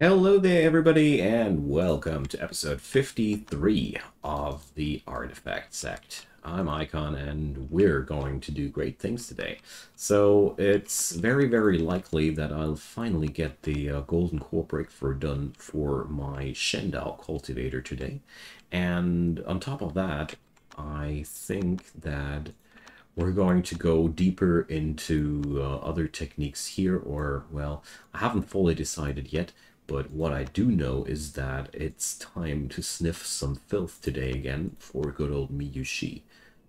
Hello there, everybody, and welcome to episode 53 of the Artifact Sect. I'm Icon, and we're going to do great things today. So it's very likely that I'll finally get the Golden Core Breakthrough done for my Shendal Cultivator today. And on top of that, I think that we're going to go deeper into other techniques here, or, well, I haven't fully decided yet. But what I do know is that it's time to sniff some filth today again for good old Miyushi.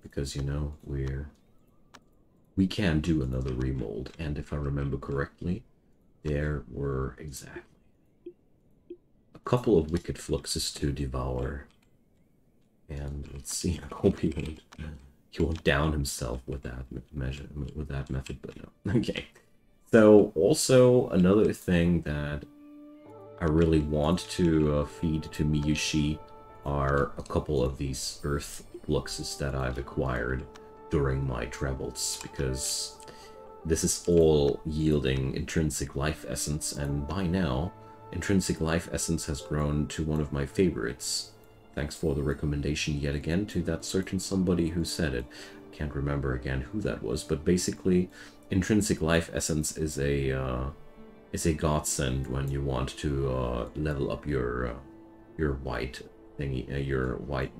Because, you know, we can do another remold. And if I remember correctly, there were exactly a couple of wicked fluxes to devour. And let's see, I hope he won't down himself with that method, but no. Okay. So also another thing that I really want to feed to Miyushi are a couple of these earth fluxes that I've acquired during my travels, because this is all yielding intrinsic life essence, and by now, intrinsic life essence has grown to one of my favorites. Thanks for the recommendation yet again to that certain somebody who said it. I can't remember again who that was, but basically, intrinsic life essence is a godsend when you want to level up your white thingy,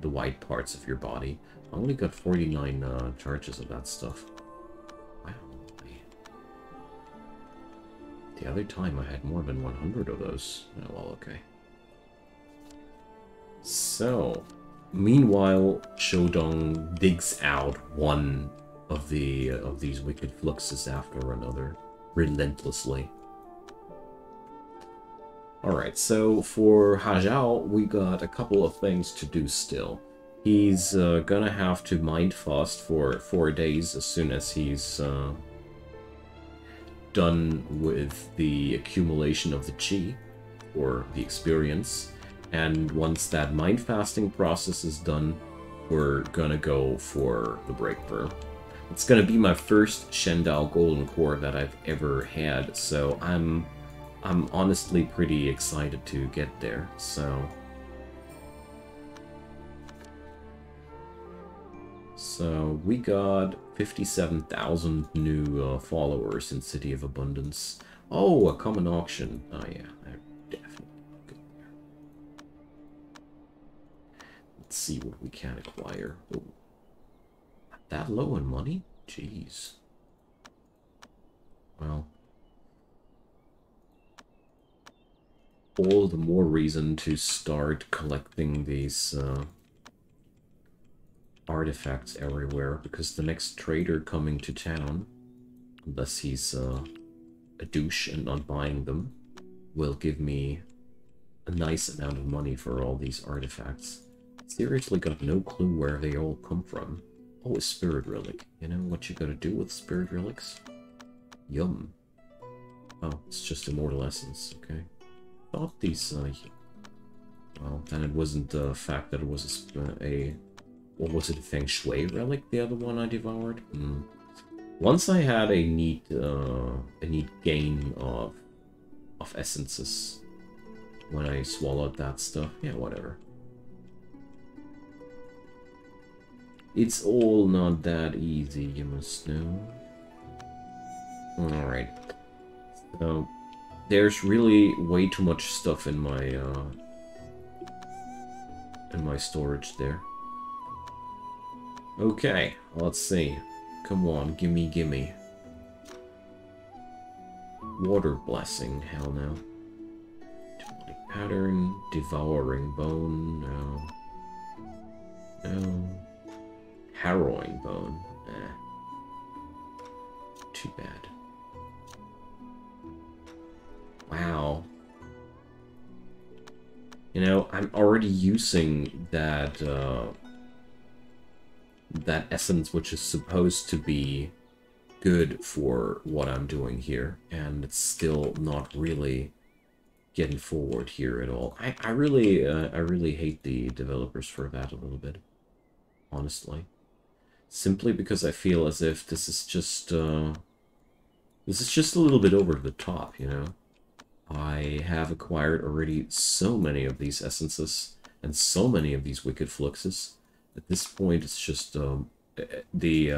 the white parts of your body. I only got 49 charges of that stuff. Wow. The other time I had more than 100 of those. Oh, well, okay. So, meanwhile, Shodong digs out one of these wicked fluxes after another, relentlessly. Alright, so for Hajao, we got a couple of things to do still. He's gonna have to mind fast for 4 days as soon as he's done with the accumulation of the chi, or the experience. And once that mind fasting process is done, we're gonna go for the breakthrough. It's gonna be my first Shendal Golden Core that I've ever had, so I'm honestly pretty excited to get there, so we got 57,000 new followers in City of Abundance. Oh, a common auction. Oh yeah, I definitely go there. Let's see what we can acquire. Oh, that low in money? Jeez. Well, all the more reason to start collecting these artifacts everywhere, because the next trader coming to town, unless he's a douche and not buying them, will give me a nice amount of money for all these artifacts. Seriously got no clue where they all come from. Oh, a spirit relic. You know what you gotta do with spirit relics? Yum. Oh, it's just immortal essence, okay. Thought these, well, then it wasn't the fact that it was what was it, a Feng Shui relic, the other one I devoured? Once I had a neat gain of essences when I swallowed that stuff. Yeah, whatever. It's all not that easy, you must know. Alright. So, there's really way too much stuff in my storage there. Okay, let's see. Come on, gimme. Water blessing, hell no. Demonic pattern, devouring bone, no. No. Harrowing bone, too bad. Wow. You know, I'm already using that that essence, which is supposed to be good for what I'm doing here, and it's still not really getting forward here at all. I really hate the developers for that a little bit, honestly. Simply because I feel as if this is just a little bit over the top, you know? I have acquired already so many of these essences and so many of these wicked fluxes. At this point, it's just the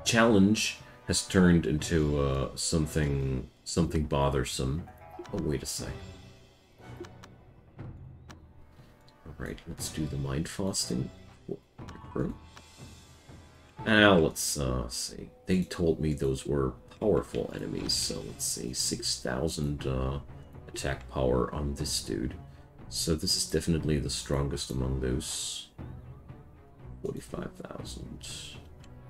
challenge has turned into something bothersome. Oh, wait a sec. Alright, let's do the mind fasting. Now, let's see. They told me those were powerful enemies, so let's see. 6,000 attack power on this dude. So this is definitely the strongest among those. 45,000.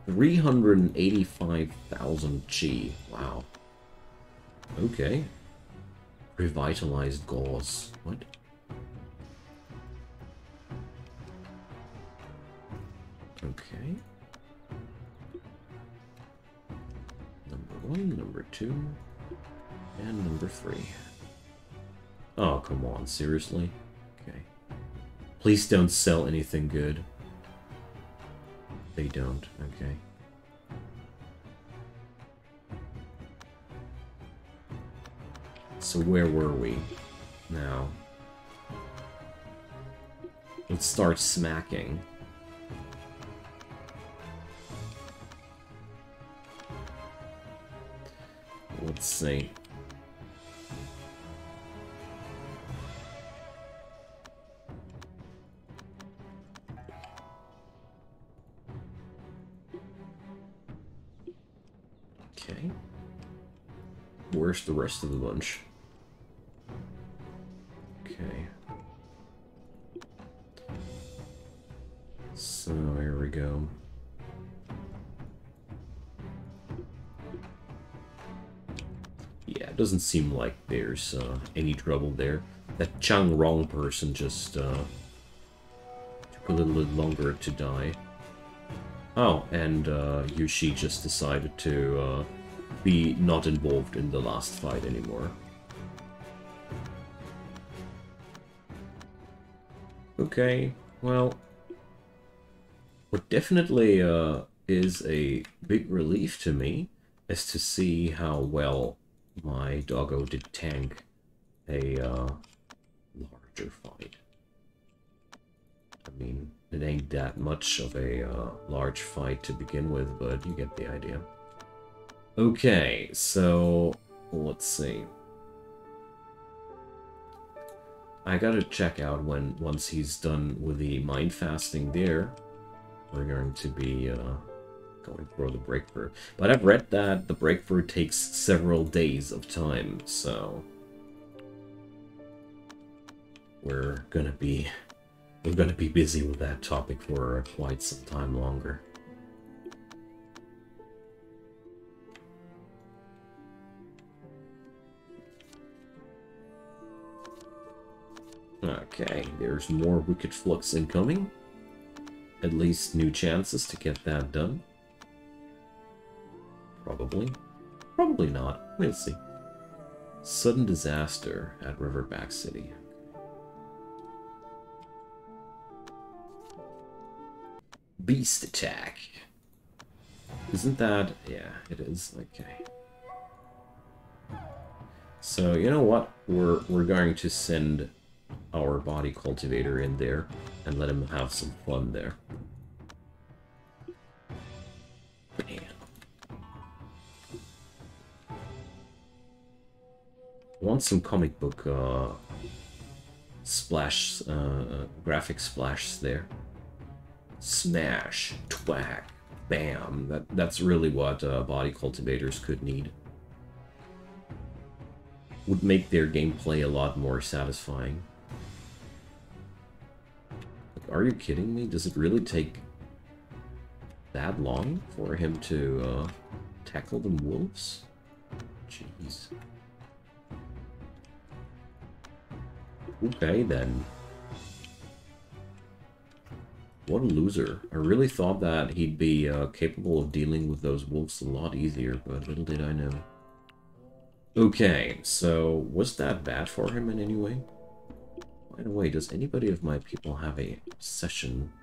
385,000 G. Wow. Okay. Revitalized gauze. What? Okay. Number 1, number 2, and number 3. Oh, come on, seriously? Okay. Please don't sell anything good. They don't, okay. So where were we now? Let's start smacking. Let's see. Okay. Where's the rest of the bunch? Okay. So here we go. Yeah, it doesn't seem like there's any trouble there. That Chang Rong person just took a little bit longer to die. Oh, and Yushi just decided to be not involved in the last fight anymore. Okay, well, what definitely is a big relief to me is to see how well my doggo did tank a larger fight. I mean, it ain't that much of a large fight to begin with, but you get the idea. Okay, so let's see. I gotta check out once he's done with the mind fasting there, we're going to be going for the breakthrough. But I've read that the breakthrough takes several days of time, so we're gonna be busy with that topic for quite some time longer. Okay, there's more Wicked Flux incoming. At least new chances to get that done. Probably. Probably not. We'll see. Sudden disaster at Riverback City. Beast attack. Isn't that... yeah, it is. Okay. So, you know what? We're going to send our body cultivator in there and let him have some fun there. Bam. I want some comic book splash, graphic splash there. Smash, twack, bam. That's really what body cultivators could need. Would make their gameplay a lot more satisfying. Are you kidding me? Does it really take that long for him to tackle them wolves? Jeez. Okay, then. What a loser. I really thought that he'd be capable of dealing with those wolves a lot easier, but little did I know. Okay, so was that bad for him in any way? By the way, does anybody of my people have a session?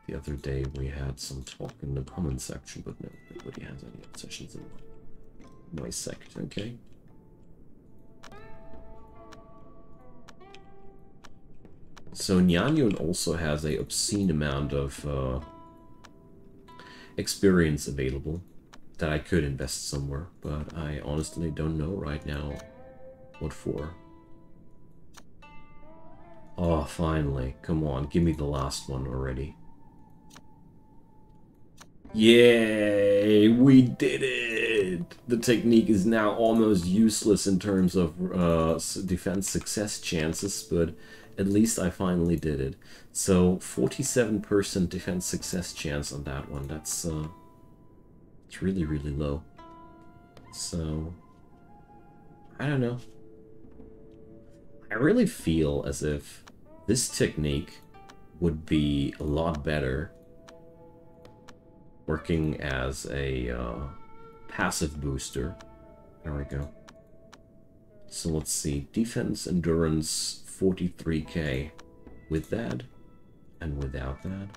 The other day we had some talk in the comment section, but no, nobody has any sessions in mind. My sect, okay. So Nyanyon also has a obscene amount of experience available that I could invest somewhere, but I honestly don't know right now what for. Oh, finally. Come on, give me the last one already. Yay! We did it! The technique is now almost useless in terms of defense success chances, but at least I finally did it. So 47% defense success chance on that one. That's it's really, really low. So I don't know. I really feel as if this technique would be a lot better working as a passive booster. There we go. So let's see. Defense, endurance, 43k. With that and without that.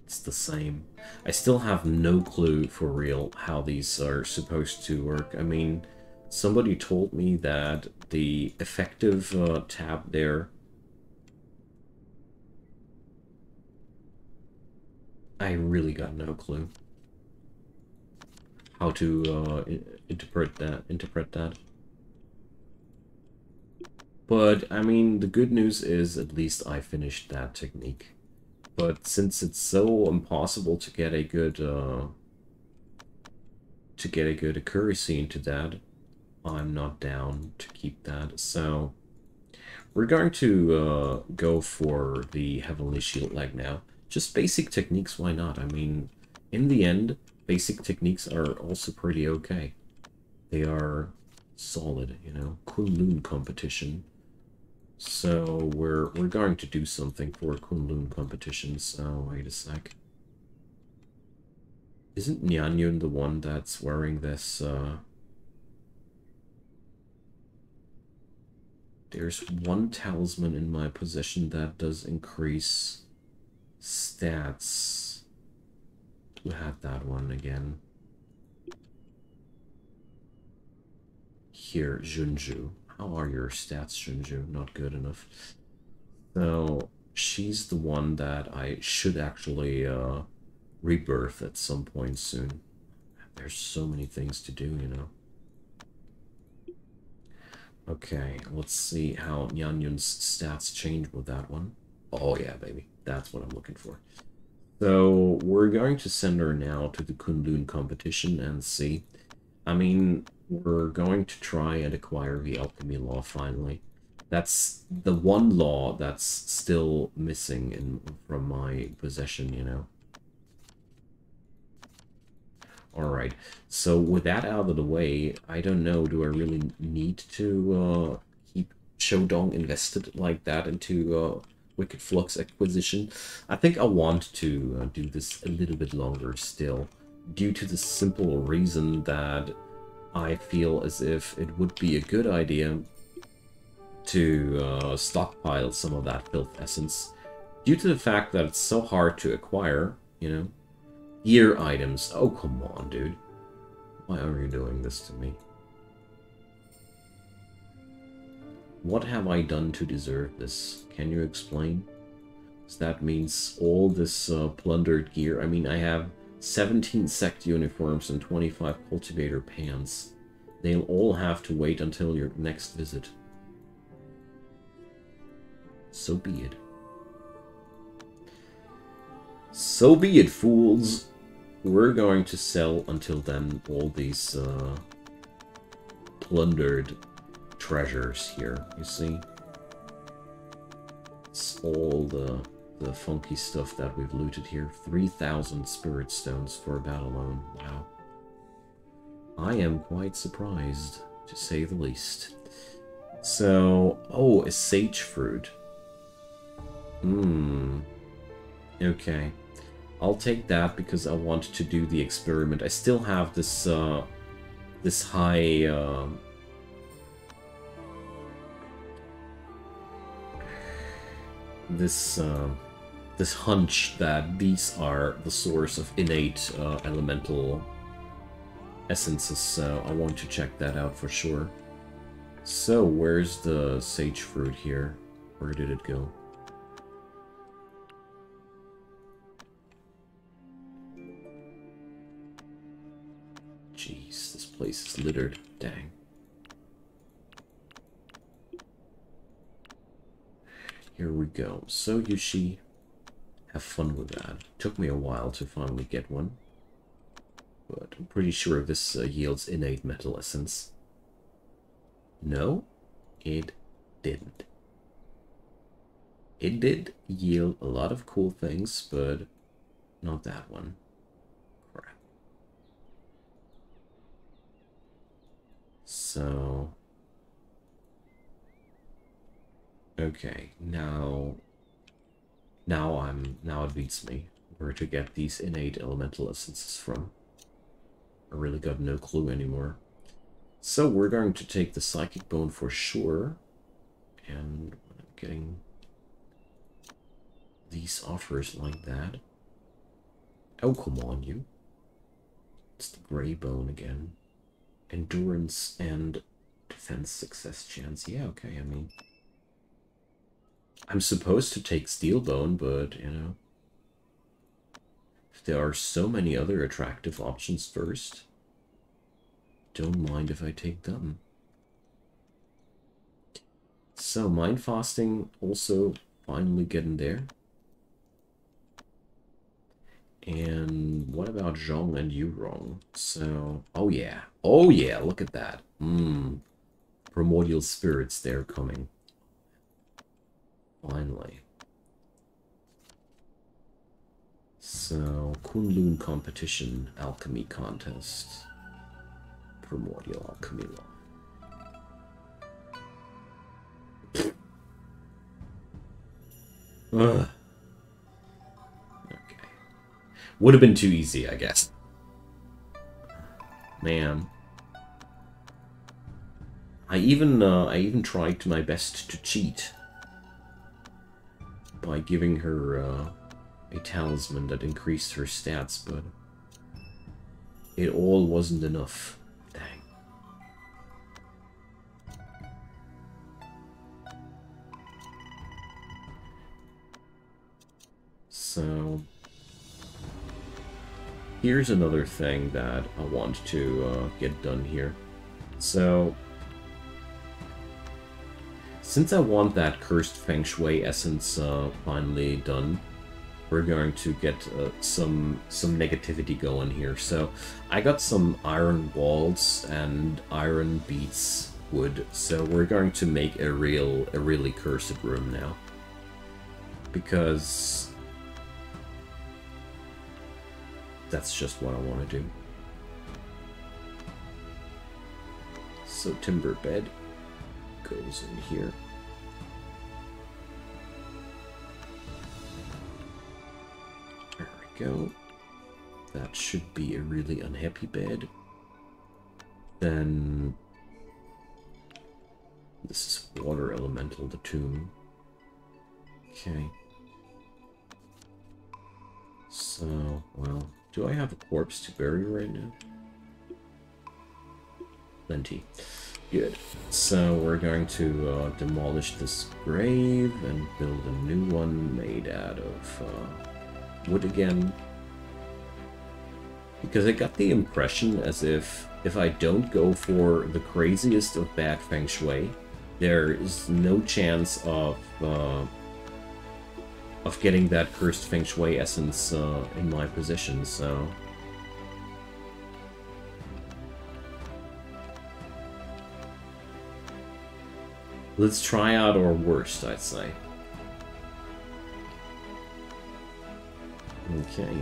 It's the same. I still have no clue for real how these are supposed to work. I mean, somebody told me that the effective tab there... I really got no clue how to interpret that. But, I mean, the good news is at least I finished that technique. But since it's so impossible to get a good accuracy into that, I'm not down to keep that. So we're going to go for the Heavenly Shield leg now. Just basic techniques, why not? I mean, in the end, basic techniques are also pretty okay. They are solid, you know. Kunlun competition. So we're going to do something for Kunlun competition. So wait a sec. Isn't Nyanyon the one that's wearing this? There's one talisman in my possession that does increase stats. Who had that one again? Here, Junju. How are your stats, Junju? Not good enough. So, she's the one that I should actually rebirth at some point soon. There's so many things to do, you know. Okay, let's see how Nyanyun's stats change with that one. Oh yeah, baby. That's what I'm looking for. So, we're going to send her now to the Kunlun competition and see. I mean, we're going to try and acquire the Alchemy Law finally. That's the one law that's still missing from my possession, you know. Alright, so with that out of the way, I don't know, do I really need to keep Shodong invested like that into Wicked Flux acquisition? I think I want to do this a little bit longer still, due to the simple reason that I feel as if it would be a good idea to stockpile some of that filth essence, due to the fact that it's so hard to acquire, you know. Gear items. Oh, come on, dude. Why are you doing this to me? What have I done to deserve this? Can you explain? So that means all this plundered gear. I mean, I have 17 Sect uniforms and 25 cultivator pants. They'll all have to wait until your next visit. So be it. So be it, fools. We're going to sell until then all these plundered treasures here, you see? It's all the funky stuff that we've looted here. 3,000 spirit stones for that alone. Wow. I am quite surprised, to say the least. So, oh, a sage fruit. Okay. I'll take that because I want to do the experiment. I still have this this high this hunch that these are the source of innate elemental essences, so I want to check that out for sure. So, where's the sage fruit here? Where did it go? Jeez, this place is littered. Dang. Here we go. So, Yushi, have fun with that. Took me a while to finally get one. But I'm pretty sure this yields innate metal essence. No, it didn't. It did yield a lot of cool things, but not that one. Crap. So... okay, now it beats me where to get these innate elemental essences from. I really got no clue anymore. So we're going to take the psychic bone for sure, and I'm getting these offers like that. Oh, come on, you. It's the gray bone again. Endurance and defense success chance. Yeah, okay, I mean... I'm supposed to take steel bone, but, you know... if there are so many other attractive options first, don't mind if I take them. So, mind fasting also finally getting there. And what about Zhong and Yurong? So, oh yeah, look at that. Primordial spirits, they're coming. Finally. So, Kunlun competition, alchemy contest. Primordial alchemy law. Ugh. Okay. Would have been too easy, I guess. Man. I even tried my best to cheat by giving her a talisman that increased her stats, but it all wasn't enough. Dang. So here's another thing that I want to get done here. So since I want that cursed feng shui essence finally done, we're going to get some negativity going here. So I got some iron walls and iron beats wood, so we're going to make a really cursed room now, because that's just what I want to do. So timber bed goes in here. There we go. That should be a really unhappy bed. Then this is water elemental, the tomb. Okay. So, well, do I have a corpse to bury right now? Plenty. Good. So we're going to demolish this grave and build a new one made out of wood again. Because I got the impression as if I don't go for the craziest of bad feng shui, there is no chance of getting that cursed feng shui essence in my position, so... let's try out our worst, I'd say. Okay.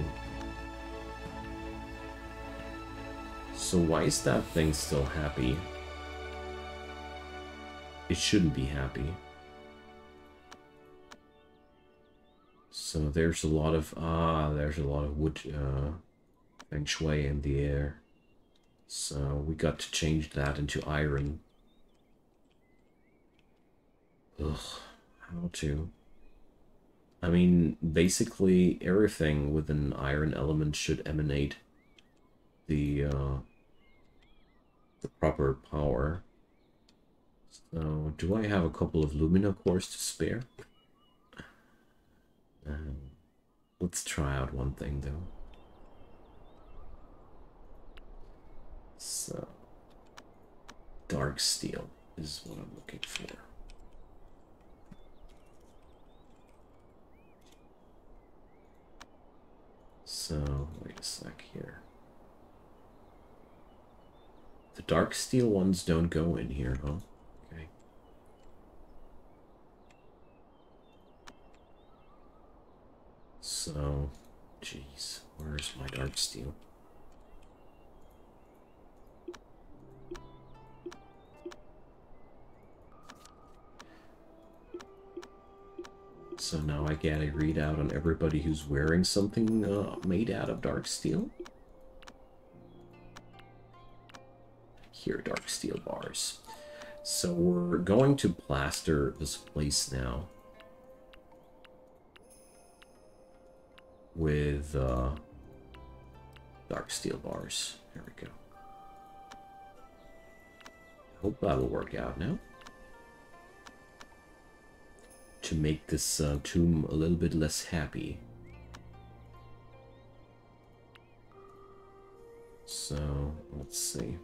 So why is that thing still happy? It shouldn't be happy. So there's a lot of wood feng shui in the air. So we got to change that into iron. Ugh, how to? I mean, basically everything with an iron element should emanate the the proper power. So, do I have a couple of Lumina cores to spare? Let's try out one thing, though. So, dark steel is what I'm looking for. So, wait a sec here. The dark steel ones don't go in here, huh? Okay. So, jeez, where's my dark steel? So now I get a readout on everybody who's wearing something made out of dark steel. Here, dark steel bars. So we're going to plaster this place now with dark steel bars. There we go. Hope that'll work out now. To make this tomb a little bit less happy. So, let's see.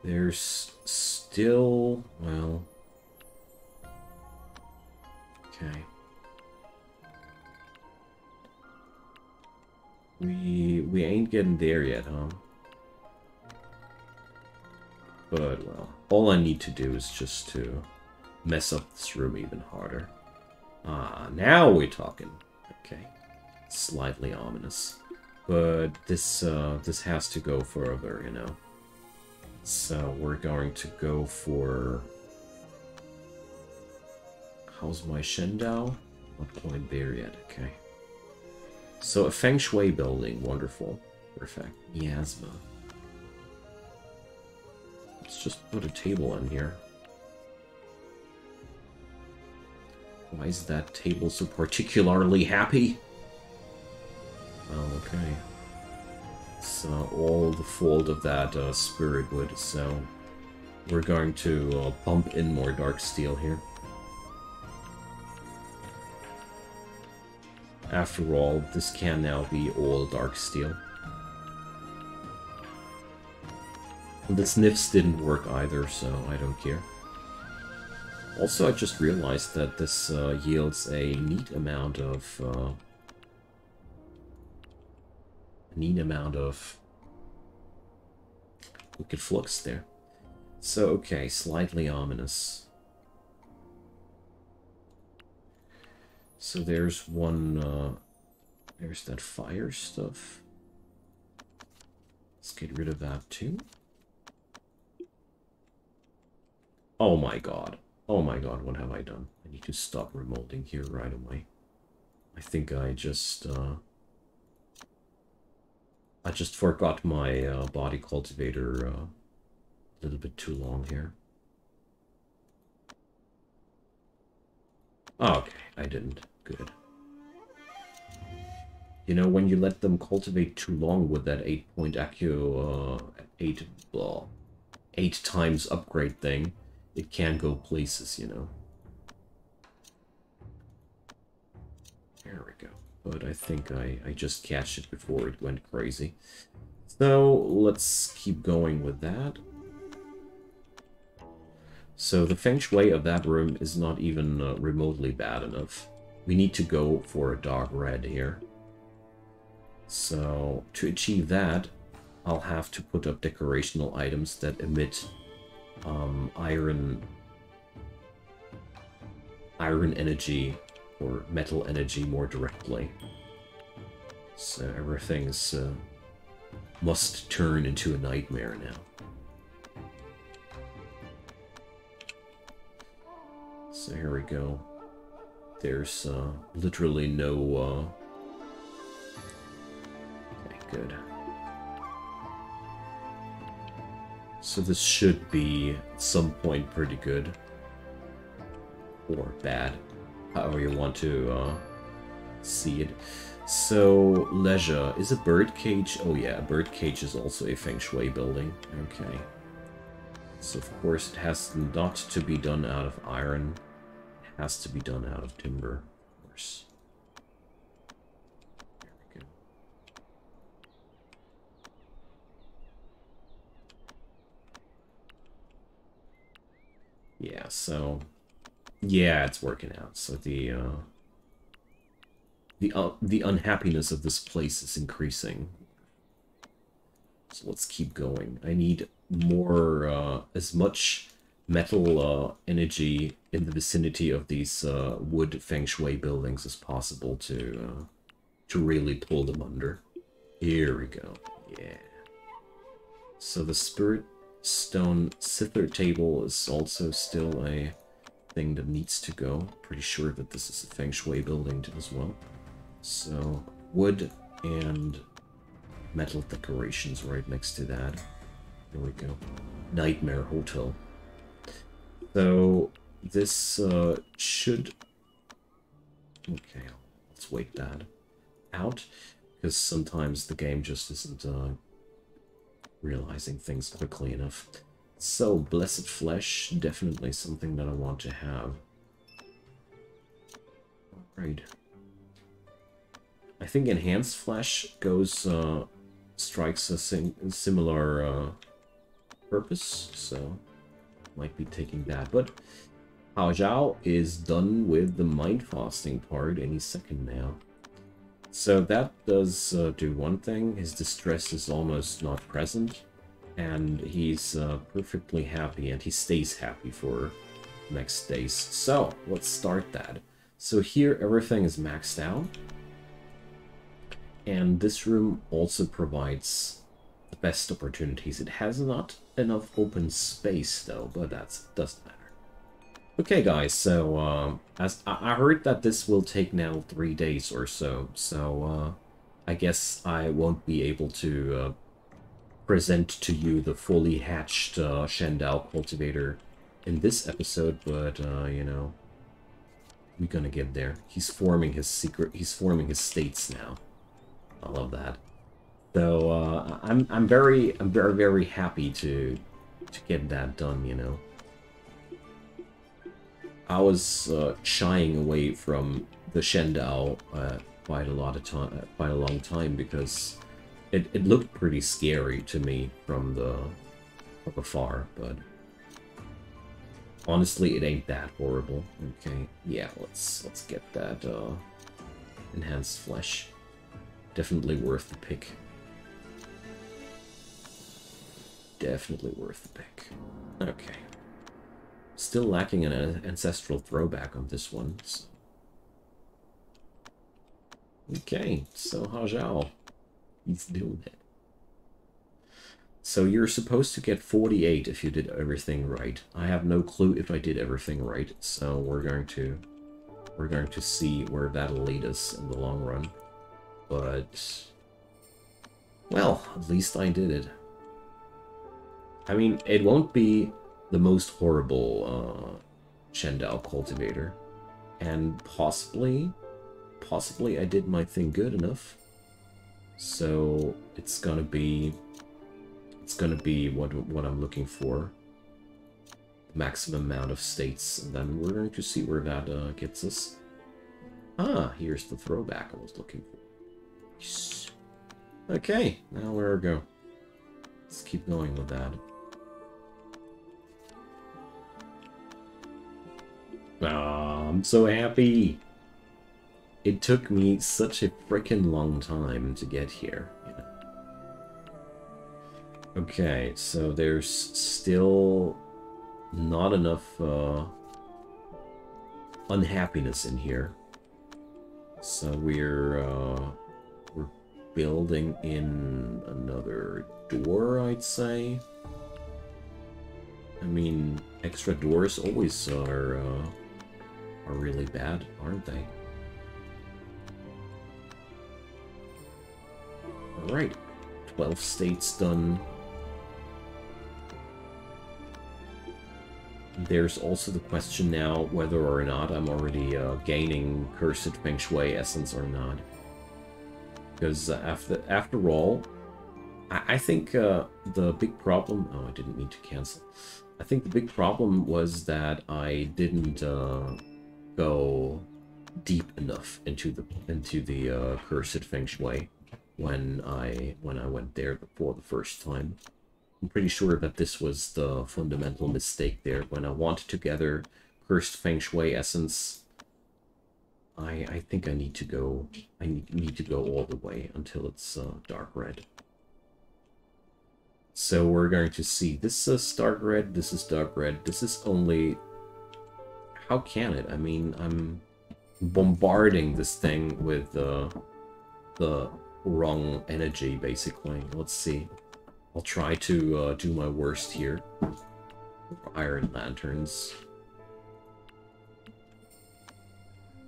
There's still, well, okay. We ain't getting there yet, huh? But, well, all I need to do is just to mess up this room even harder. Ah, now we're talking. Okay. Slightly ominous. But this has to go further, you know. So we're going to go for... How's my Shendao? Not quite there yet, okay. So a Feng Shui building, wonderful. Perfect. Miasma. Let's just put a table in here. Why is that table so particularly happy? Well, okay. It's all the fault of that spirit wood, so we're going to pump in more dark steel here. After all, this can now be all dark steel. The sniffs didn't work either, so I don't care. Also, I just realized that this yields a neat amount of wicked flux there. So, okay, slightly ominous. So there's one, there's that fire stuff. Let's get rid of that too. Oh my god. Oh my god, what have I done? I need to stop remolding here right away. I think I just forgot my body cultivator a little bit too long here. Oh, okay, I didn't. Good. You know, when you let them cultivate too long with that 8-point accu... 8 times upgrade thing, it can go places, you know. There we go. But I think I just catched it before it went crazy. So, let's keep going with that. So, the Feng Shui of that room is not even remotely bad enough. We need to go for a dark red here. So, to achieve that, I'll have to put up decorational items that emit iron energy or metal energy more directly. So everything's must turn into a nightmare now. So here we go. There's literally no okay, good. So this should be at some point pretty good. Or bad. However you want to see it. So, leisure. Is a birdcage? Oh yeah, a birdcage is also a feng shui building. Okay. So of course it has not to be done out of iron. It has to be done out of timber, of course. There we go. Yeah, so... yeah, it's working out. So the unhappiness of this place is increasing. So let's keep going. I need more, as much metal energy in the vicinity of these wood feng shui buildings as possible to really pull them under. Here we go. Yeah. So the Spirit Stone Sither table is also still a thing that needs to go. Pretty sure that this is a feng shui building as well. So wood and metal decorations right next to that. There we go. Nightmare Hotel. So this should... okay, let's wait that out, because sometimes the game just isn't realizing things quickly enough. So, Blessed Flesh, definitely something that I want to have. Alright. I think Enhanced Flesh goes, strikes a similar purpose, so might be taking that. But Hao Zhao is done with the Mind Fasting part any second now. So that does do one thing. His distress is almost not present, and he's perfectly happy, and he stays happy for next days. So let's start that. So here everything is maxed out, and this room also provides the best opportunities. It has not enough open space though, but that doesn't matter. Okay guys, so as I heard that this will take now 3 days or so, so I guess I won't be able to present to you the fully hatched Shandao cultivator in this episode, but you know, we're gonna get there. He's forming his states now. I love that. So I'm very happy to get that done, you know. I was shying away from the Shandao quite a long time because it looked pretty scary to me from afar, but honestly it ain't that horrible. Okay, yeah, let's get that enhanced flesh. Definitely worth the pick. Definitely worth the pick. Okay. Still lacking an ancestral throwback on this one. So. Okay, so Hao Zhao, he's doing it. So you're supposed to get 48 if you did everything right. I have no clue if I did everything right, so we're going to see where that'll lead us in the long run. But well, at least I did it. I mean, it won't be the most horrible Shandao cultivator, and possibly I did my thing good enough, so it's gonna be what I'm looking for, the maximum amount of states, and then we're going to see where that gets us. Ah, here's the throwback I was looking for. Yes. Okay, now where we go. Let's keep going with that. Oh, I'm so happy. It took me such a freaking long time to get here. You know? Okay, so there's still not enough unhappiness in here. So we're building in another door, I'd say. I mean, extra doors always are really bad, aren't they? Alright, 12 states done. There's also the question now whether or not I'm already gaining Cursed Feng Shui Essence or not. Because after all, I think the big problem... Oh, I didn't mean to cancel. I think the big problem was that I didn't go deep enough into the cursed feng shui when I went there for the first time. I'm pretty sure that this was the fundamental mistake there. When I wanted to gather cursed feng shui essence, I think I need to go. I need to go all the way until it's dark red. So we're going to see. This is dark red. This is dark red. This is only. How can it? I mean, I'm bombarding this thing with the wrong energy, basically. Let's see. I'll try to do my worst here. Iron lanterns.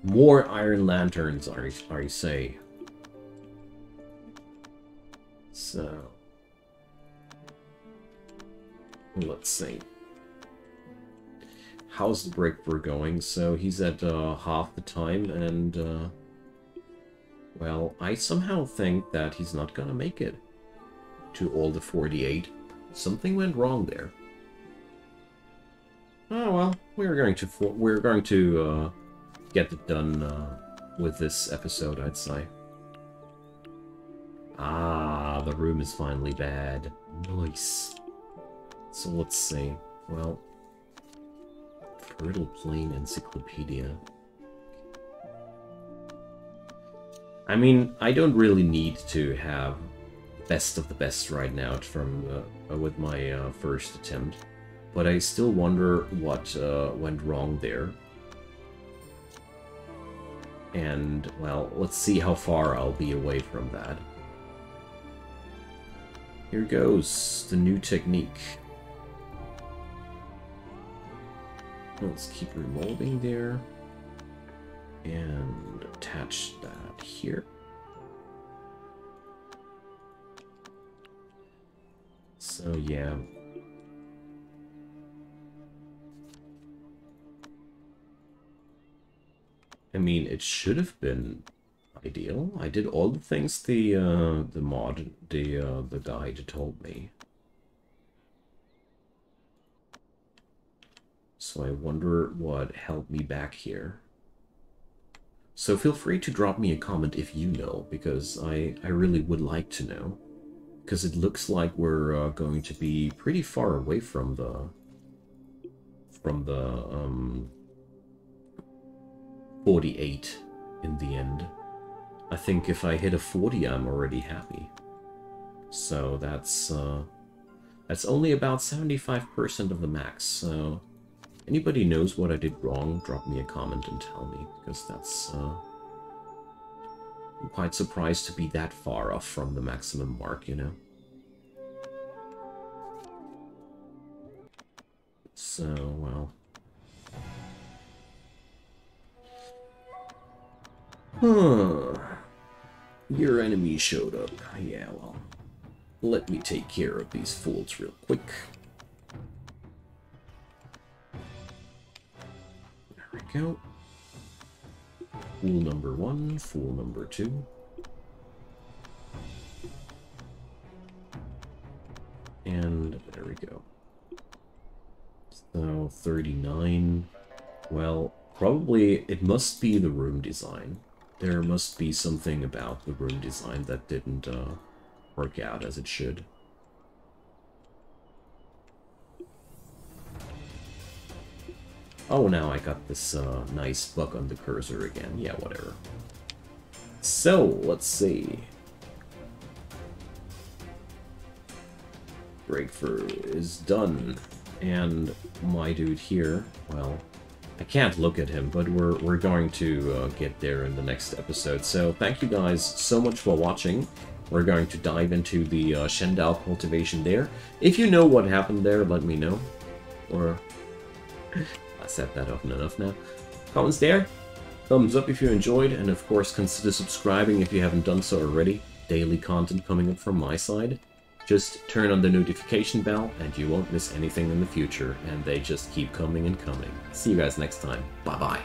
More iron lanterns, I say. So, let's see. How's the breakthrough going? So he's at half the time, and well, I somehow think that he's not gonna make it to all the 48. Something went wrong there. Oh well, we're going to get it done with this episode, I'd say. Ah, the room is finally bad. Nice. So let's see. Well, Fertile Plain Encyclopedia. I mean, I don't really need to have best of the best right now from with my first attempt, but I still wonder what went wrong there. And, well, let's see how far I'll be away from that. Here goes the new technique. Let's keep remolding there. And attach that here. So, yeah. I mean, it should have been ideal. I did all the things the guide told me. So I wonder what held me back here. So feel free to drop me a comment if you know, because I really would like to know. Because it looks like we're going to be pretty far away from the 48 in the end. I think if I hit a 40, I'm already happy. So that's only about 75% of the max. So anybody knows what I did wrong, drop me a comment and tell me, because that's I'm quite surprised to be that far off from the maximum mark, you know. So, well. Huh. Your enemy showed up. Yeah, well. Let me take care of these fools real quick. There we go. Fool number 1, fool number 2. And there we go. So, 39. Well, probably it must be the room design. There must be something about the room design that didn't work out as it should. Oh, now I got this nice bug on the cursor again. Yeah, whatever. So, let's see. Breakthrough is done. And my dude here, well, I can't look at him, but we're going to get there in the next episode. So thank you guys so much for watching. We're going to dive into the Shendao cultivation there. If you know what happened there, let me know. Or I said that often enough now. Comments there. Thumbs up if you enjoyed, and of course consider subscribing if you haven't done so already. Daily content coming up from my side. Just turn on the notification bell and you won't miss anything in the future, and they just keep coming and coming. See you guys next time. Bye-bye.